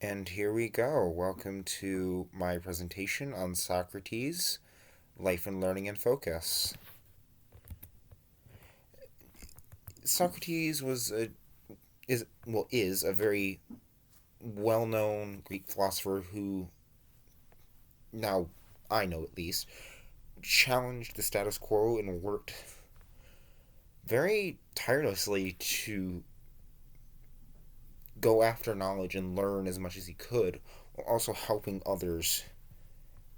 And here we go. Welcome to my presentation on Socrates, Life and Learning in Focus. Socrates is a very well-known Greek philosopher who, now I know at least, challenged the status quo and worked very tirelessly to go after knowledge and learn as much as he could, while also helping others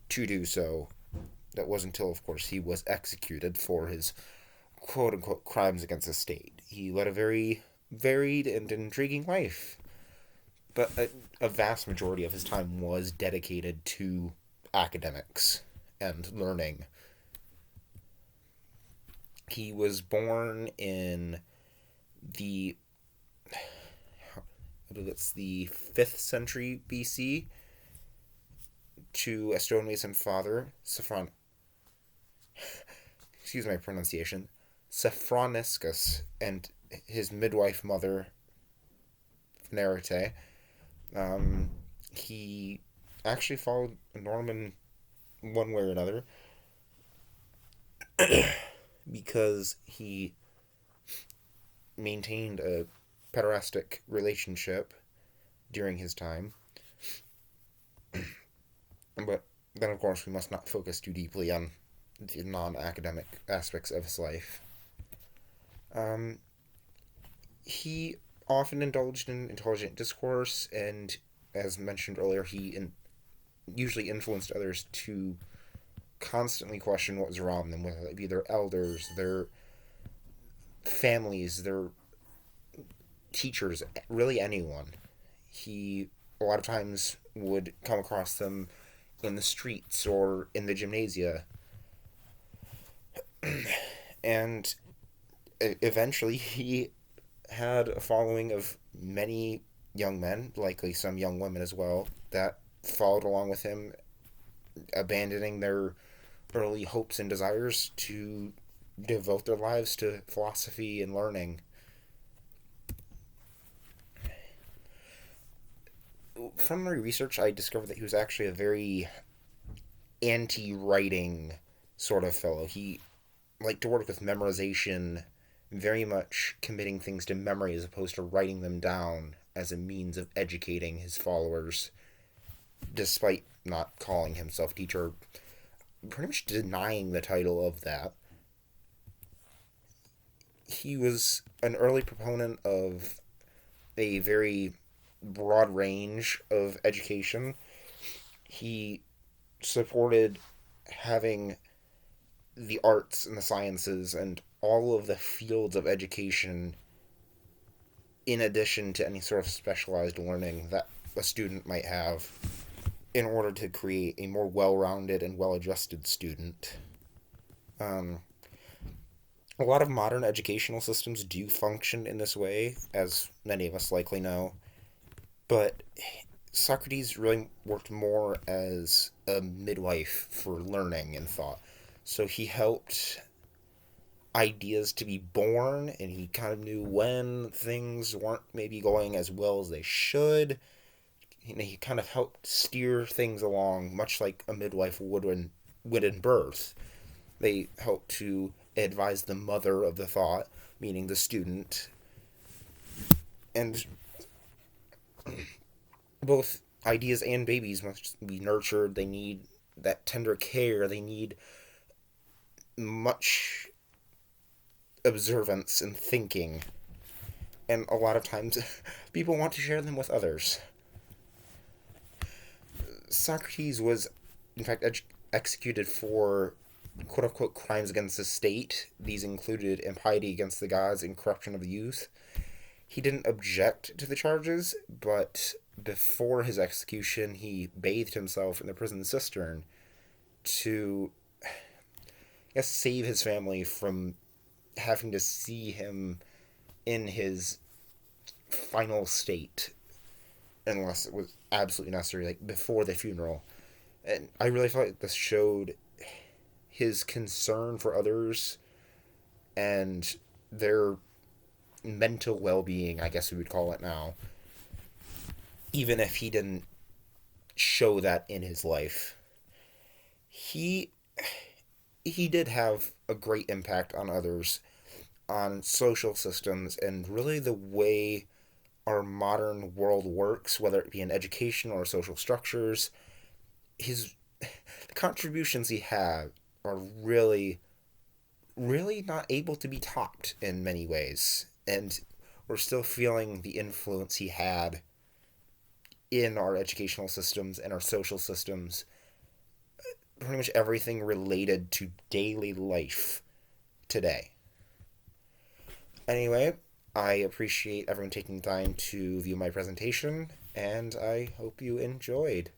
to do so. That was until, of course, he was executed for his quote unquote crimes against the state. He led a very varied and intriguing life, but a vast majority of his time was dedicated to academics and learning. He was born in the I believe it's the 5th century BC to a stonemason father, excuse my pronunciation, Sophroniscus, and his midwife mother, Nerite. He actually followed Norman one way or another because he maintained a pederastic relationship during his time. But then, of course, we must not focus too deeply on the non academic aspects of his life. Um, he often indulged in intelligent discourse, and as mentioned earlier, usually influenced others to constantly question what was around them, whether it be their elders, their families, their teachers, really anyone. He, a lot of times, would come across them in the streets or in the gymnasia. And eventually, he had a following of many young men, likely some young women as well, that followed along with him, abandoning their early hopes and desires to devote their lives to philosophy and learning. From my research, I discovered that he was actually a very anti-writing sort of fellow. He liked to work with memorization, very much committing things to memory as opposed to writing them down as a means of educating his followers, despite not calling himself teacher, pretty much denying the title of that. He was an early proponent of a very broad range of education. He supported having the arts and the sciences and all of the fields of education in addition to any sort of specialized learning that a student might have in order to create a more well-rounded and well-adjusted student. Um, a lot of modern educational systems do function in this way, as many of us likely know, but Socrates really worked more as a midwife for learning and thought. So he helped ideas to be born, and he kind of knew when things weren't maybe going as well as they should. He kind of helped steer things along, much like a midwife would in birth. They helped to advise the mother of the thought, meaning the student, and both ideas and babies must be nurtured. They need that tender care. They need much observance and thinking. And a lot of times, people want to share them with others. Socrates was, in fact, executed for quote unquote crimes against the state. These included impiety against the gods and corruption of the youth. He didn't object to the charges, but before his execution, he bathed himself in the prison cistern to, I guess, save his family from having to see him in his final state, unless it was absolutely necessary, like before the funeral. And I really felt like this showed his concern for others and their mental well being, I guess we would call it now. even if he didn't show that in his life. He he did have a great impact on others, on social systems, and really the way our modern world works, whether it be in education or social structures. His the contributions he had are really not able to be topped in many ways, and we're still feeling the influence he had in our educational systems and our social systems, pretty much everything related to daily life today. Anyway, I appreciate everyone taking time to view my presentation, and I hope you enjoyed.